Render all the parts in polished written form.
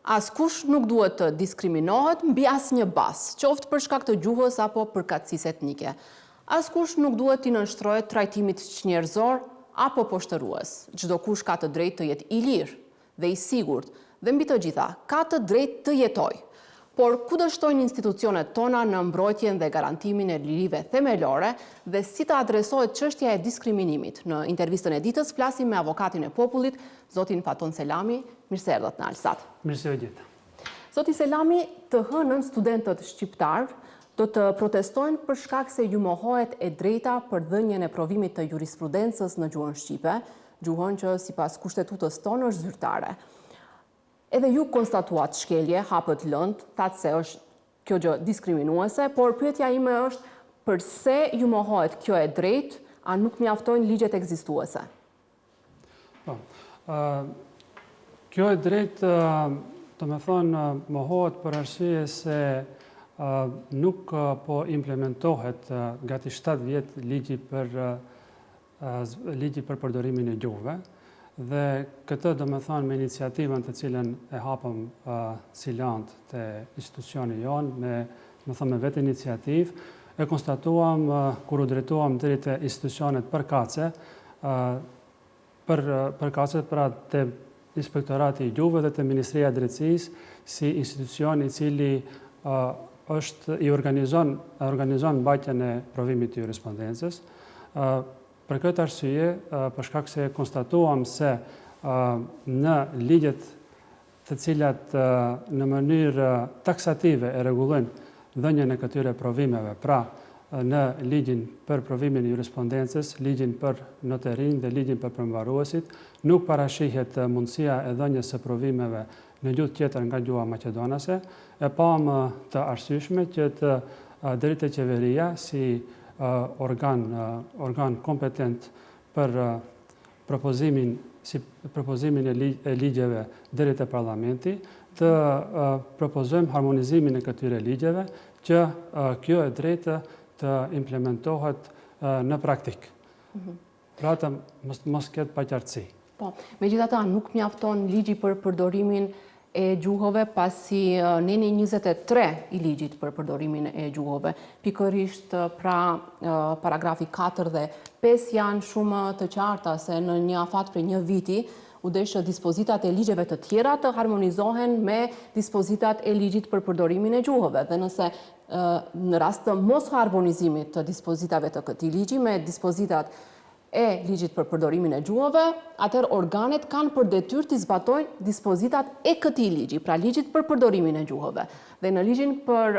Askush nuk duhet të diskriminohet mbi asnjë bazë, qoftë për shkak të gjuhës apo përkatësisë etnike. Askush nuk duhet t'i nënshtrohet trajtimit çnjerëzor apo poshtërues. Çdo kush ka të drejtë të jetë i lirë dhe i sigurt, dhe mbi të gjitha ka të drejtë të jetojë. Por ku dështojnë institucionet tona në mbrojtjen dhe garantimin e lirive themelore dhe si të adresohet çështja e diskriminimit? Në intervistën e ditës flasim me avokatin e popullit, zotin Faton Selami. Mirë se erdhët në Alsat. Mirë se u gjeta. Zoti Selami, të hënën studentët shqiptar do të protestojnë për shkak se ju mohohet e drejta për dhënien e provimit të jurisprudencës në gjuhën shqipe, gjuhën që sipas kushtetutës tonë është zyrtare. Edhe ju konstatuat shkelje, hapët lënd, thatë se është kjo gjë diskriminuese, por pyetja ime është përse ju mohohet kjo e drejtë, a nuk mjaftojnë ligjet ekzistuese? Kjo e drejtë, do me thonë, mohohet për arsye se nuk po implementohet gati 7 vjetë ligji për përdorimin e gjuhëve. Dhe këtë do me thonë me iniciativën të cilën e hapëm si lant të institucioni jonë, me vetë iniciativë, e konstatuam kur u drejtuam deri te institucionet përkatëse, pra te Inspektorati i Gjuhëve dhe te Ministria e Drejtësisë si institucion i cili i organizon mbajtjen e provimit të jurisprudencës. Për këtë arsye, për shkak se konstatuam se në ligjet të cilat në mënyrë taksative e rregullojnë dhënien e këtyre provimeve, pra në ligjin për provimin e jurisprudencës, ligjin për noterin dhe ligjin për përmbaruesit, nuk parashihet mundësia e dhënies së provimeve në gjuhë tjetër nga gjuha maqedonase, e pam të arsyeshme që deri te qeveria si organ kompetent për propozimin e ligjeve deri te parlamenti, të propozojmë harmonizimin e këtyre ligjeve që kjo e drejtë të implementohet në praktik. Pra të mos ketë paqartësi. Po, megjithatë nuk mjafton ligji për përdorimin e gjuhëve pasi neni 23 i ligjit për përdorimin e gjuhëve. Pikërisht pra paragrafi 4 dhe 5 janë shumë të qarta se në një afat për një viti u desh që dispozitat e ligjeve të tjera të harmonizohen me dispozitat e ligjit për përdorimin e gjuhëve. Dhe nëse në rast të mos harmonizimit të dispozitave të këtij ligji me dispozitat e ligjit për përdorimin e gjuhëve, atëherë organet kanë për detyrë të zbatojnë dispozitat e këtij ligji, pra ligjit për përdorimin e gjuhëve. Dhe në ligjin për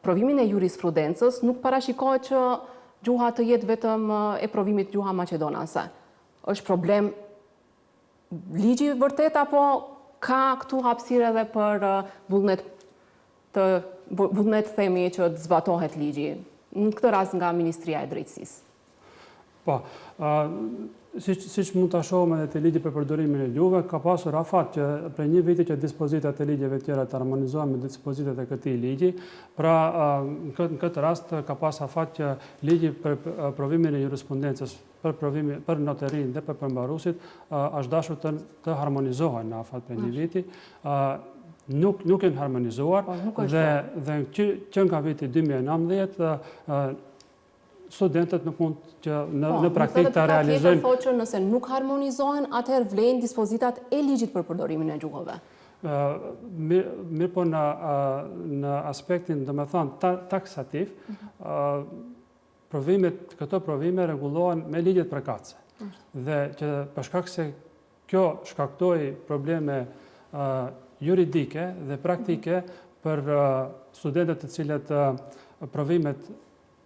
provimin e jurisprudencës nuk parashikohet që gjuha të jetë vetëm e provimit gjuha maqedonase. Është problem ligji vërtet apo ka këtu hapësirë edhe për vullnet themi që të zbatohet ligji, në këtë rast nga Ministria e Drejtësisë? Po, siç mund ta shohim edhe te ligji për përdorimin e gjuhëve, ka pasur afat që për një viti që dispozitat e ligjeve tjera të harmonizohen me dispozitat e këtij ligji, pra në këtë rast ka pas afat që ligji për provimin e jurisprudencës për noterin dhe për përmbaruesit është dashur të harmonizohen në afat për një viti. Nuk janë harmonizuar dhe që nga viti 2019 studentët nuk mund që në praktik të realizojnë. Po, thotë që nëse nuk harmonizohen, atëherë vlen dispozitat e ligjit për përdorimin e gjuhëve. Mirë po në aspektin, do me thonë, taksativ, këto provime rregullohen me ligjet përkatëse. Dhe që për shkak se kjo shkaktoi probleme juridike dhe praktike për studentët të cilët provimet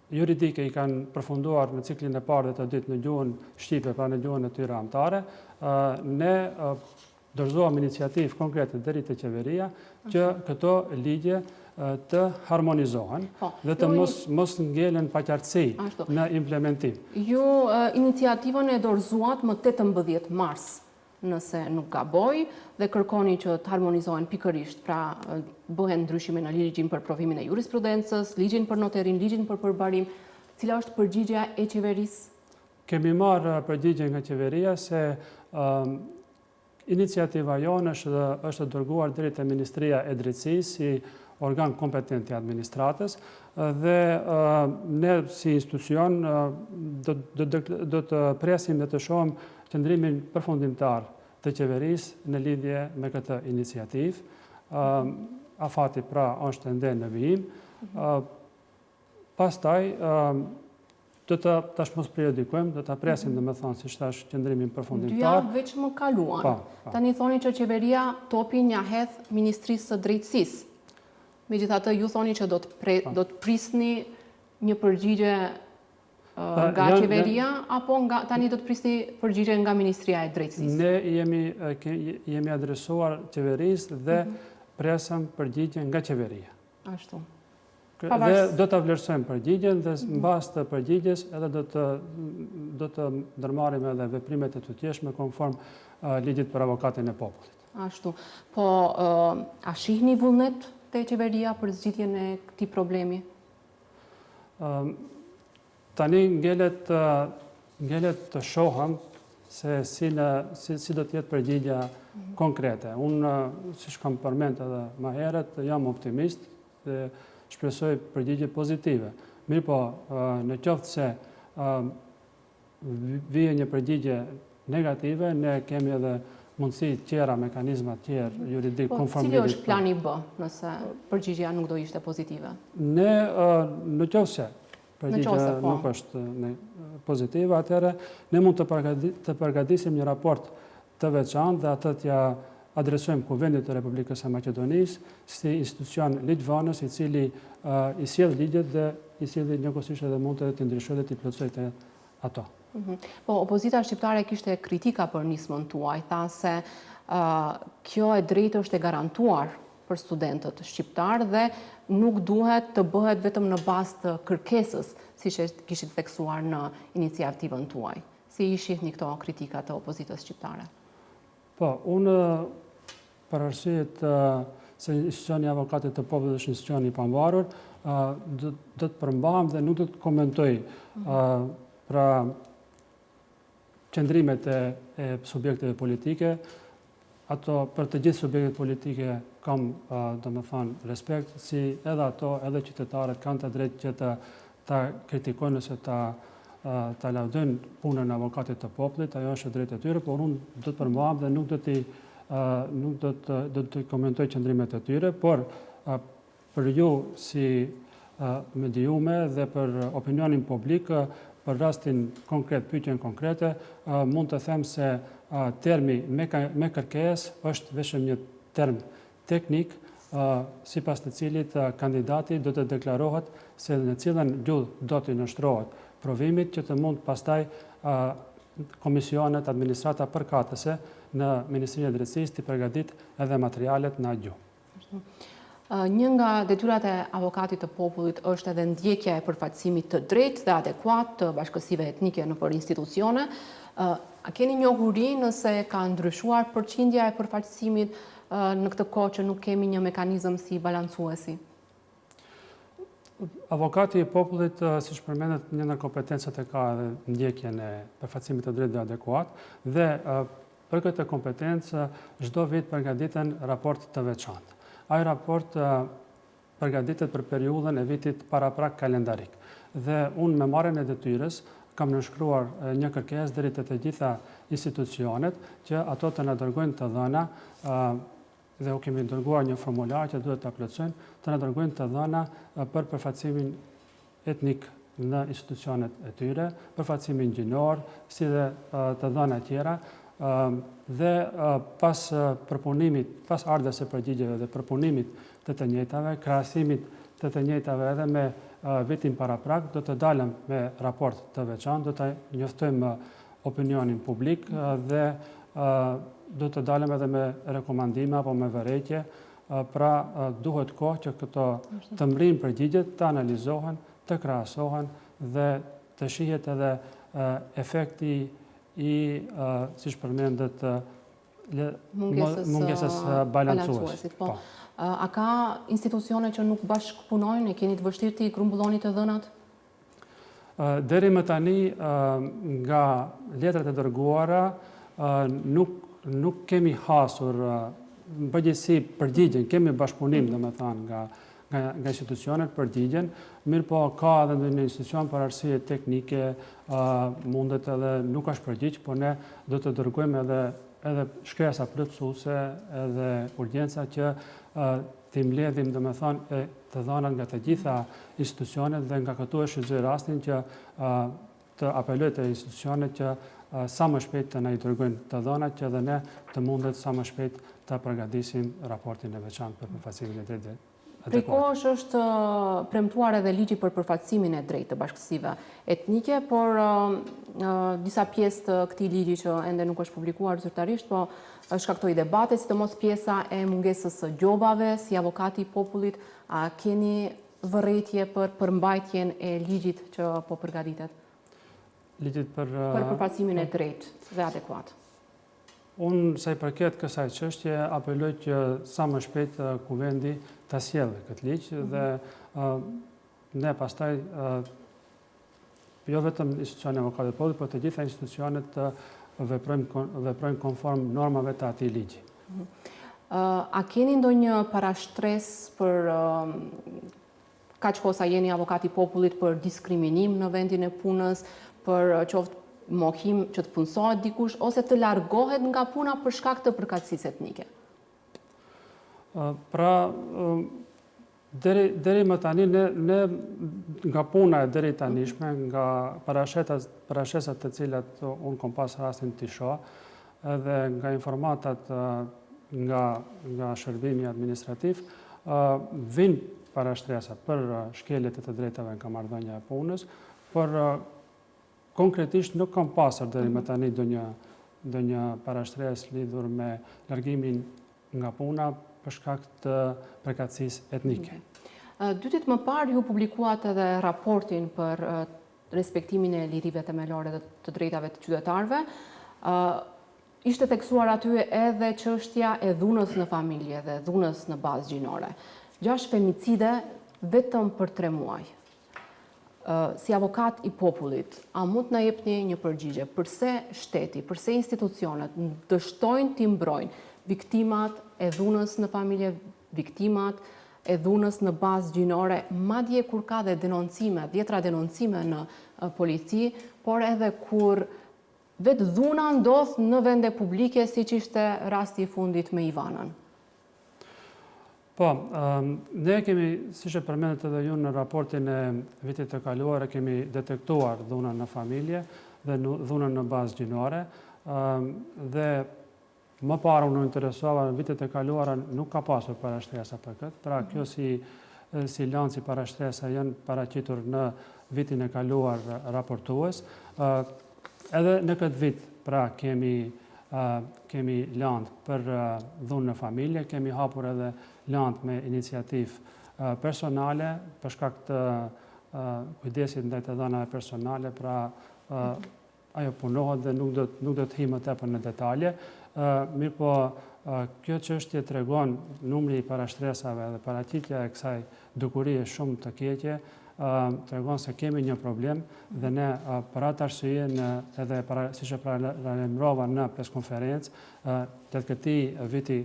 juridike i kanë përfunduar në ciklin e parë dhe të dytë në gjuhën shqipe, pra në gjuhën e tyre anëtare, ne dorëzoam iniciativë konkrete deri te qeveria që këto ligje të harmonizohen dhe të mos ngelen paqartësi në implementim. Ju iniciativën e dorëzuat më 18 mars, nëse nuk gaboj, dhe kërkoni që të harmonizohen pikërisht, pra bëhen ndryshime në ligjin për provimin e jurisprudencës, ligjin për noterin, ligjin për përmbarim. Cila është përgjigjja e qeverisë? Kemi marrë përgjigje nga qeveria se Iniciativa jonë është dërguar deri te Ministria e Drejtësisë si organ kompetent i administratës dhe ne si institucion do të presim dhe të shohim qëndrimin përfundimtar të qeverisë në lidhje me këtë iniciativë. Afati pra është ende në vijim. Pastaj do të tash mos periodikojmë, do ta presim domethënë siç thash qëndrimin 2 përfundimtar. javë veç më kaluan. Tani thoni që qeveria topin ja hedh Ministrisë së Drejtësisë. Megjithatë ju thoni që do të prisni një përgjigje nga qeveria apo tani do të prisni përgjigje nga Ministria e Drejtësisë? Ne jemi adresuar qeverisë dhe presëm përgjigje nga qeveria. Ashtu. Dhe do të vlerësojmë përgjigjen dhe mbas të përgjigjes edhe do të ndërmarrim edhe veprimet e tutjeshme konform ligjit për avokatin e popullit. Ashtu. Po a shihni vullnet te qeveria për zgjidhjen e këtij problemi? Tani ngelet të shohëm se si do të jetë përgjigja konkrete. Unë, siç kam përmend edhe më herët, jam optimist dhe shpresoj përgjigje pozitive. Mirë po, në qoftë se vije një përgjigje negative, ne kemi edhe mundësi tjera, mekanizma tjerë juridik konform ligjit. Cili është plani B nëse përgjigjja nuk do ishte pozitive? Ne, në qoftë se përgjigja nuk është pozitive, atëherë ne mund të përgatisim një raport të veçantë dhe atë t'ja adresojmë Kuvendit të Republikës së Maqedonisë si institucion ligjvënës i cili i sjell ligjet dhe i sjell njëkohësisht edhe mund të ndryshojë dhe të plotësojë ato. Po, opozita shqiptare kishte kritika për nismën tuaj, tha se kjo e drejtë është e garantuar për studentët shqiptar dhe nuk duhet të bëhet vetëm në bazë të kërkesës, siç kishit theksuar në iniciativën tuaj. Si i shihni këto kritika të opozitës shqiptare? Po, unë për arsyet se institucioni i avokatit të popullit është institucion i pavarur, do të përmbaham dhe nuk do të komentoj pra qëndrimet e subjekteve politike. Ato për të gjithë subjektet politike kam domethënë respekt, si edhe ato, edhe qytetarët kanë të drejtë që ta kritikojnë nëse ta lavdojnë punën e avokatit të popullit, ajo është drejtë e tyre, por unë do të përmbaham dhe nuk do të komentoj qëndrimet e tyre, por për ju si mediume dhe për opinionin publik, për rastin konkret, pyetjen konkrete, mund të them se termi me kërkesë është vetëm një term teknik, sipas të cilit kandidati do të deklarohet se në cilën gjuhë do të nështrohet provimit që të mund pastaj komisionet, administrata përkatëse në Ministrinë e Drejtësisë të përgatitë edhe materialet në atë gjuhë. Një nga detyrat e avokatit të popullit është edhe ndjekja e përfaqësimit të drejtë dhe adekuat të bashkësive etnike nëpër institucione. A keni njohuri nëse ka ndryshuar përqindja e përfaqësimit në këtë kohë që nuk kemi një mekanizëm si balancuesi? Avokati i popullit, siç përmendet, një nga kompetencat e ka edhe ndjekjen e përfaqësimit të drejtë dhe adekuat dhe për këtë kompetencë çdo vit përgatiten raport të veçantë. Ai raport përgatitet për periudhën e vitit paraprak kalendarik. Dhe unë me marrjen e detyrës kam nënshkruar një kërkesë deri te të gjitha institucionet që ato të na dërgojnë të dhëna dhe u kemi dërguar një formular që duhet ta plotësojnë, të na dërgojnë të dhëna për përfaqësimin etnik në institucionet e tyre, përfaqësimin gjinor, si dhe të dhëna tjera. Dhe pas përpunimit, pas ardhes së përgjigjeve dhe përpunimit të njëjtave, krahasimit të njëjtave edhe me vitin paraprak, do të dalëm me raport të veçantë, do të njoftojmë opinionin publik dhe do të dalëm edhe me rekomandime apo me vërejtje, pra duhet kohë që këto të mbrijnë përgjigjet, të analizohen, të krahasohen dhe të shihet edhe efekti i, siç përmendet, mungesës balancuesit. A ka institucione që nuk bashkëpunojnë, e keni të vështirë të i grumbulloni të dhënat? Deri më tani, nga letrat e dërguara, nuk nuk kemi hasur në përgjithësi përgjigjen, kemi bashkëpunim domethënë nga institucionet përgjigjen, mirë po ka edhe në institucion për arsye teknike, mundet edhe nuk është përgjigj, po ne do të dërgojmë edhe shkresa plotësuese edhe urgjenca që të mbledhim domethënë të dhënat nga të gjitha institucionet dhe nga këtu e shfrytëzoj rastin që të apeloj të institucionet që sa më shpejt të na i dërgojnë të dhënat që edhe ne të mundet sa më shpejt të përgatisim raportin e veçantë për përfaqësimin e drejtë. Prej kohësh është premtuar edhe ligji për përfaqësimin e drejtë të bashkësive etnike, por disa pjesë të këtij ligji që ende nuk është publikuar zyrtarisht, po shkaktoi debate, sidomos pjesa e mungesës së gjobave. Si avokati i popullit, a keni vërejtje për përmbajtjen e ligjit që po përgatitet? Ligjit për përfaqësimin e drejtë dhe adekuat. Unë sa i përket kësaj çështje apeloj që sa më shpejt kuvendi ta sjellë këtë ligj dhe ne pastaj jo vetëm institucioni avokatit të popullit, por të gjitha institucionet të veprojnë konform normave të atij ligji. A keni ndonjë parashtres për kaq kohë sa jeni avokat i popullit për diskriminim në vendin e punës, për qoftë mohim që të punësohet dikush ose të largohet nga puna për shkak të përkatësisë etnike? Pra, deri më tani, ne nga puna e deri tanishme, nga parashesat të cilat unë kom pas rastin të shoh, edhe nga informatat nga shërbimi administrativ, vinë parashtresa për shkeljet e të drejtave nga marrëdhënia e punës, por konkretisht nuk kam pasur deri më tani ndonjë parashtresë lidhur me largimin nga puna për shkak të përkatësisë etnike. Dytit më parë ju publikuat edhe raportin për respektimin e lirive themelore dhe të drejtave të qytetarëve. Ishte theksuar aty edhe çështja e dhunës në familje dhe dhunës në bazë gjinore. 6 femicide vetëm për 3 muaj. Si avokat i popullit, a mund të na jepni një përgjigje përse shteti, përse institucionet dështojnë t'i mbrojnë viktimat e dhunës në familje, viktimat e dhunës në bazë gjinore, madje kur ka dhe denoncime, 10 denoncime në polici, por edhe kur vetë dhuna ndodh në vende publike, siç ishte rasti i fundit me Ivanën? Po, ne kemi, siç e përmendet edhe ju në raportin e vitit të kaluar, kemi detektuar dhunën në familje dhe dhunën në bazë gjinore, dhe më parë unë interesova në vitet e kaluara nuk ka pasur parashtresa për këtë. Pra kjo si lancë i parashtresa janë paraqitur në vitin e kaluar raportues. Edhe në këtë vit pra kemi lancë për dhunë në familje, kemi hapur edhe lancë me iniciativë personale për shkak të kujdesit ndaj të dhënave personale, pra ajo punohet dhe nuk do të hi më tepër në detalje. Mirë po, kjo çështje tregon numri i parashtresave dhe paraqitja e kësaj dukurie shumë të keqe, tregon se kemi një problem dhe ne për atë arsye edhe siç e paralajmërova në preskonferencë, të këtij viti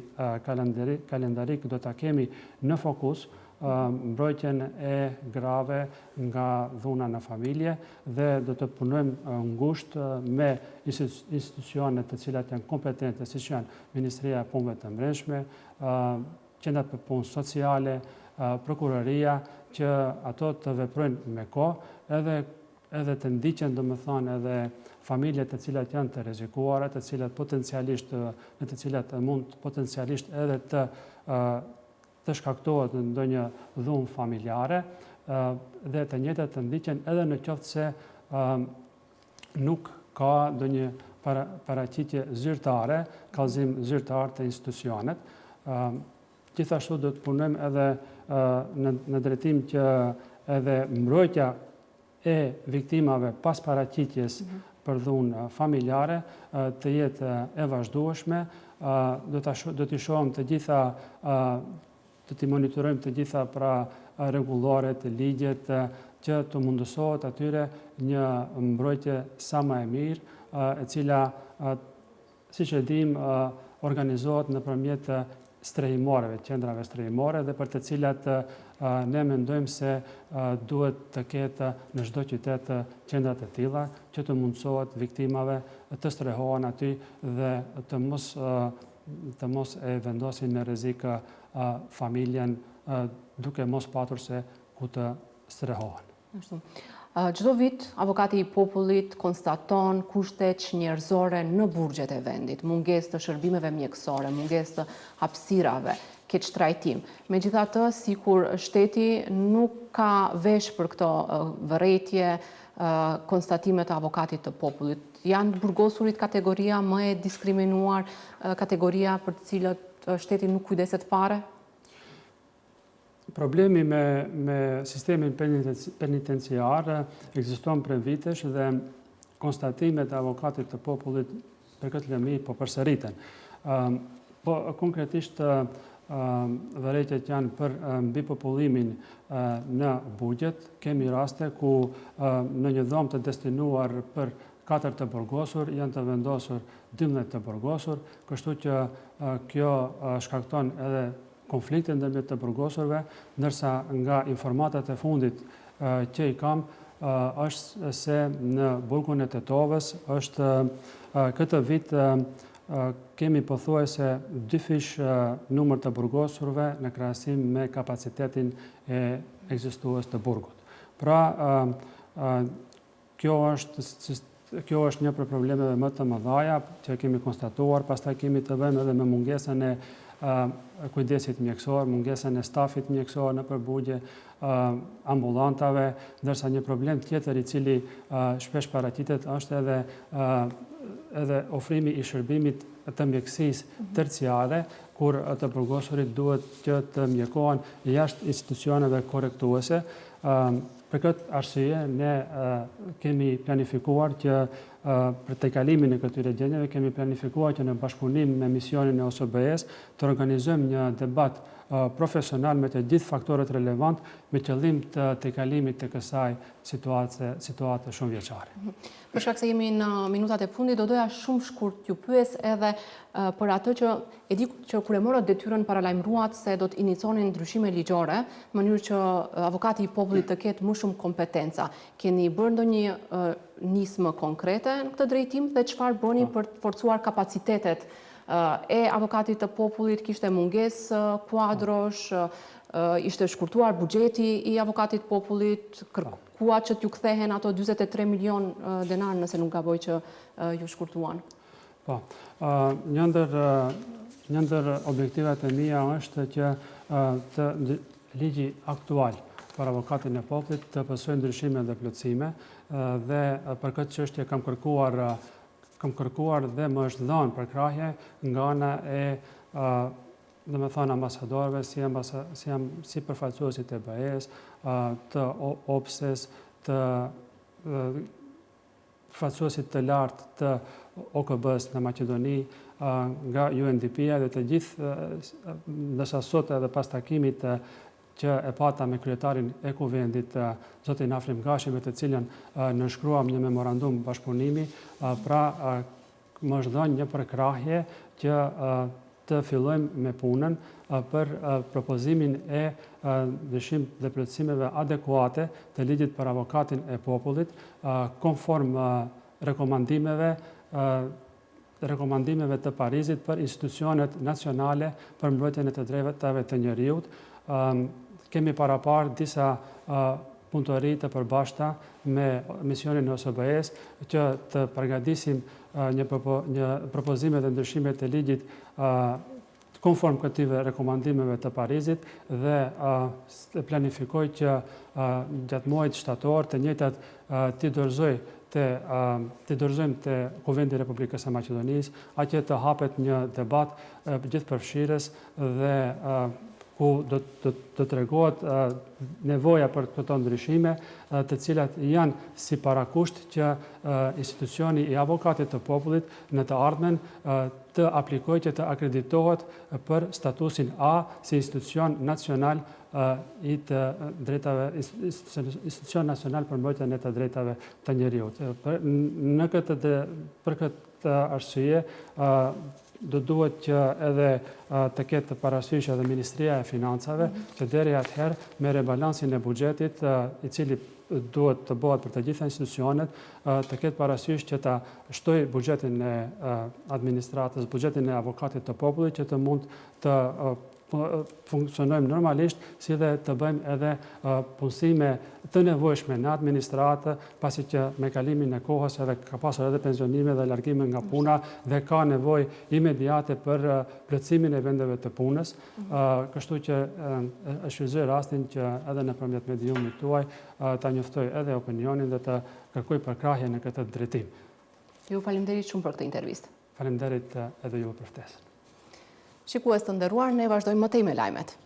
kalendarik do ta kemi në fokus mbrojtjen e grave nga dhuna në familje dhe do të punojmë ngushtë me institucionet të cilat janë kompetente, siç janë Ministria e Punëve të Brendshme, qendrat për punë sociale, prokuroria, që ato të veprojnë me kohë edhe të ndiqen domethënë edhe familjet të cilat janë të rrezikuara, të cilat potencialisht në të cilat mund potencialisht edhe të shkaktohet në ndonjë dhunë familjare dhe të njëjtat të ndiqen edhe në qoftë se nuk ka ndonjë paraqitje zyrtare, kallëzim zyrtar të institucionet. Gjithashtu do të punojmë edhe në drejtim që edhe mbrojtja e viktimave pas paraqitjes për dhunë familjare të jetë e vazhdueshme. Do t'i shohim të gjitha, do t'i monitorojmë të gjitha pra rregullore të ligjet që të mundësohet atyre një mbrojtje sa më e mirë, e cila siç e dim, organizohet nëpërmjet strehimoreve, qendrave strehimore, dhe për të cilat ne mendojmë se duhet të ketë në çdo qytet qendra të tilla që të mundësohet viktimave të strehohen aty dhe të mos e vendosin në rrezik familjen duke mos patur se ku të strehohen. Çdo vit, avokati i popullit konstaton kushte njerëzore në burgjet e vendit, mungesë të shërbimeve mjekësore, mungesë të hapësirave, keq trajtim. Megjithatë, sikur shteti nuk ka vesh për këto vërejtje, konstatimet e avokatit të popullit. Janë burgosurit kategoria më e diskriminuar, kategoria për të cilët shteti nuk kujdeset fare? Problemi me sistemin penitenciar ekziston për vitesh dhe konstatimet e avokatit të popullit për këtë lëmi po përsëriten. Po konkretisht vërejtjet janë për mbipopullimin në bugjet. Kemi raste ku në një dhomë të destinuar për 4 të burgosur janë të vendosur 12 të burgosur, kështu që kjo shkakton edhe konflikte ndërmjet të burgosurve, ndërsa nga informatat e fundit që i kam është se në burgun e Tetovës është këtë vit kemi pothuajse 2 fish numër të burgosurve në krahasim me kapacitetin e ekzistues të burgut. Pra, kjo është një për problemeve më të mëdha që kemi konstatuar, pastaj kemi të bëjmë edhe me mungesën e kujdesit mjekësor, mungesën e stafit mjekësor në përbugje, ambulantave, ndërsa një problem tjetër i cili shpesh paraqitet është edhe ofrimi i shërbimit të mjekësisë terciare, kur të burgosurit duhet që të mjekohen jashtë institucioneve korrektuese. Për këtë arsye, ne kemi planifikuar që për tejkalimin e këtyre gjendjeve, kemi planifikuar që në bashkëpunim me misionin e OSBE-s të organizojmë një debat profesional me të gjithë faktorët relevant me qëllim të tejkalimit të kësaj situate shumë vjeçare. Për shkak se jemi në minutat e fundit, do doja shumë shkurt t'ju pyes edhe për atë që e di që kur e morët detyrën paralajmëruat se do të iniconin ndryshime ligjore, në mënyrë që avokati i popullit të ketë më shumë kompetenca. Keni bërë ndonjë nismë konkrete në këtë drejtim dhe çfarë bëni për të forcuar kapacitetet e avokatit të popullit? Kishte mungesë kuadrosh, ishte shkurtuar buxheti i avokatit popullit, kërkuat që t'ju kthehen ato 43 milion denar nëse nuk gaboj që ju shkurtuan? Po, një ndër objektivat e mia është që ligji aktual për avokatin e popullit të pësojë ndryshime dhe plotësime dhe për këtë çështje kam kërkuar dhe më është dhënë përkrahje nga ana e ambasadorëve, si përfaqësuesit e BE-s, të OPS-s, të përfaqësuesit të lartë të OKB-s në Maqedoni, nga UNDP-ja dhe të gjithë, ndërsa sot edhe pas takimit që e pata me kryetarin e kuvendit, zotin Afrim Gashi, me të cilën nënshkruam një memorandum bashkëpunimi, pra më është dhënë një përkrahje që të fillojmë me punën për propozimin e ndryshim dhe plotësimeve adekuate të ligjit për avokatin e popullit, konform rekomandimeve të Parizit për institucionet nacionale për mbrojtjen e të drejtave të njeriut. Kemi parapar disa punëtori të përbashkëta me misionin e OSBE-s që të përgatisim një propozime dhe ndryshime të ligjit konform këtyre rekomandimeve të Parizit dhe planifikoj që gjatë muajit shtator të njëjtat t'i dorëzojmë të Kuvendi i Republikës së Maqedonisë, atje të hapet një debat gjithëpërfshirës dhe ku do të tregohet nevoja për këto ndryshime, të cilat janë si parakusht që institucioni i avokatit të popullit në të ardhmen të aplikojë që të akreditohet për statusin A si institucion nacional i të drejtave, institucion nacional për mbrojtjen e të drejtave të njeriut. Për këtë këtë arsye, do duhet që edhe të ketë parasysh edhe Ministria e Financave, që deri atëherë me rebalansin e buxhetit, i cili duhet të bëhet për të gjitha institucionet, të ketë parasysh që ta shtoj buxhetin e administratës, buxhetin e avokatit të popullit, që të mund të funksionojmë normalisht, si dhe të bëjmë edhe punësime të nevojshme në administratë, pasi që me kalimin e kohës edhe ka pasur edhe pensionime dhe largime nga puna dhe ka nevojë imediate për plotësimin e vendeve të punës. Kështu që e shfrytëzoj rastin që edhe nëpërmjet mediumit tuaj ta njoftoj edhe opinionin dhe të kërkoj përkrahje në këtë drejtim. Ju faleminderit shumë për këtë intervistë. Faleminderit edhe ju për ftesën. Shikues të nderuar, ne vazhdojmë më tej me lajmet.